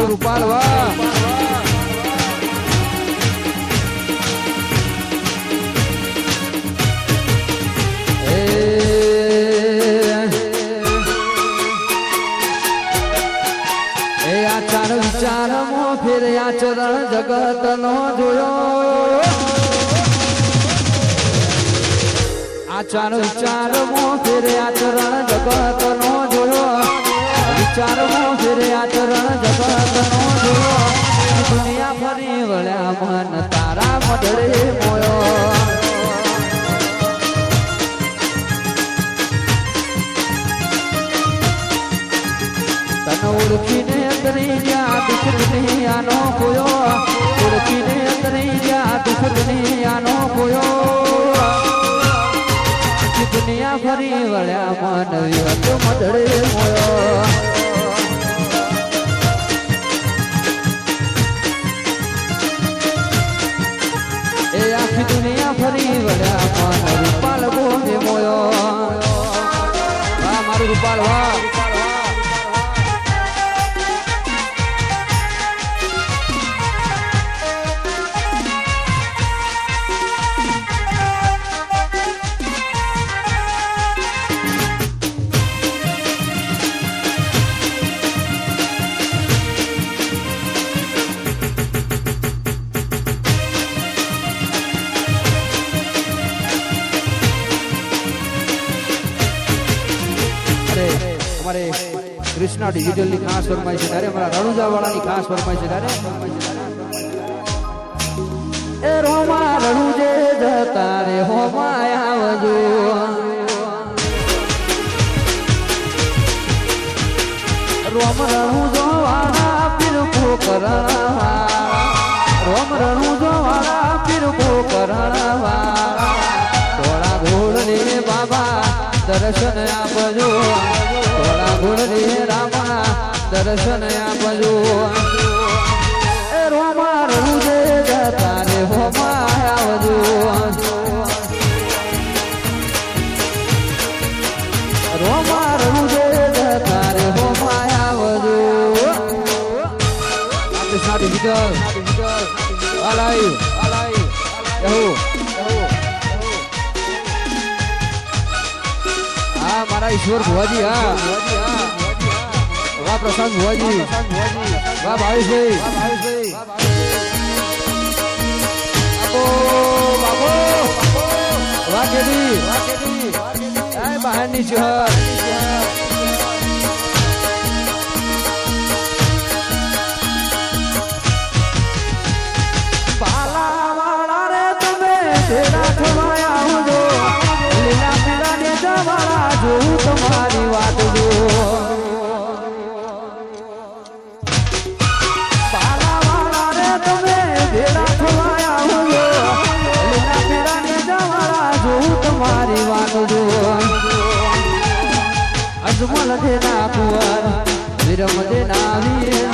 રૂપાલ વાહ વિચારમાં ફેર આચરણ જગત નો જોયો આચાર વિચારમાં ફેર આચરણ જગત નો જોયો વિચારમાં ફેર આચરણ જગત નો જોયો દુનિયા ફરી વળ્યા મન તારા મઢડે મોયો ઓળખીને અંતરી જ્યાં દુઃખ દુનિયાનો કોયો ઓળખીને અંતરી જ્યાં દુઃખ દુનિયાનો કોયો દુનિયા ફરી વળ્યા મન વિહત મધડે મોયો એ આખી દુનિયા ફરી વળ્યા મન રૂપાલ ગોને મોયો વાહ મારું રૂપાલ વાહ કૃષ્ણા ડિજિટલની ખાસ ફરમાઈ છે ત્યારે મારા રણુજાવાળાની ખાસ ફરમાઈ છે ત્યારે એ રોમા રણુજે જતા રે હોમાય આવજો રોમ રણુજો વાળા પીરકો કરણવા રોમ રણુજો વાળા પીરકો કરણવા થોડા ઘોડ ને બાબા દર્શન આપજો થોડા ઘોડ ને રામા દર્શન આપજો એ રોમા રણુજે જતા રે હોમાય આવજો રોમા રણુજે જતા રે હોમાય આવજો આપણે સાડી વિગલ અલાઈ હા મારા ઈશ્વર ભુવાજી હા વાહ પ્રશાંત ભુવાજી વાહ ભાવેશભાઈ બાબો વાહ કેદી બહારની શહેર પાલાવાળા રે તમે તેરા ખવાયા આવજો લીલા પીળા ને જવાળા જોઉં તમારી વાત જો પાલાવાળા રે તમે તેરા ખવાયા આવજો લીલા પીળા ને જવાળા જોઉં તમારી વાત જો અજમલ દેના કુંવર વિરમ દેના વીર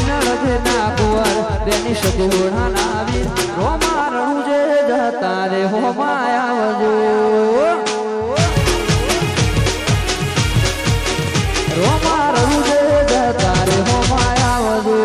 નળ દેના કુંવર બેની સગુણા ના વીર રોમા રણુજે જતા રે હોમાય આવજો રોમા રણુજે જતા રે હોમાય આવજો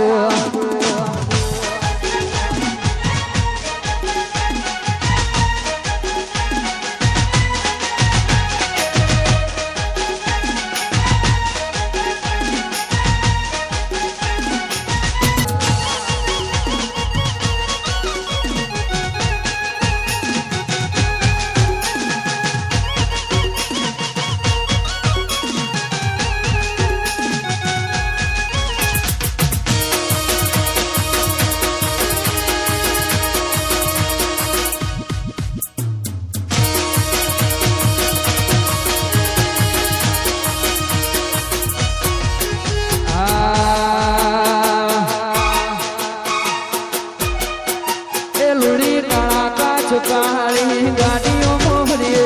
કાળી ગાડીઓ મોહરીએ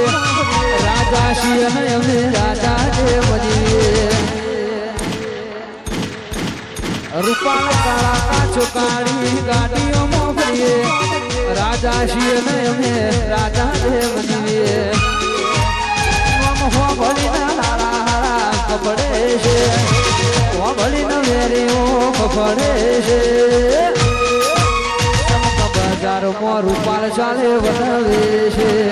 રાજા શિયન અમે રાજા દેવજીએ રૂપાલ કાળા કાચો કાળી ગાડીઓ મોહરીએ રાજા શિયન અમે રાજા દેવજીએ ભળીના લાલા હારા કપડે છે ભળીના વેરીઓ કપડે છે બજારમાં રૂપાલ ચાલે વટાવે છે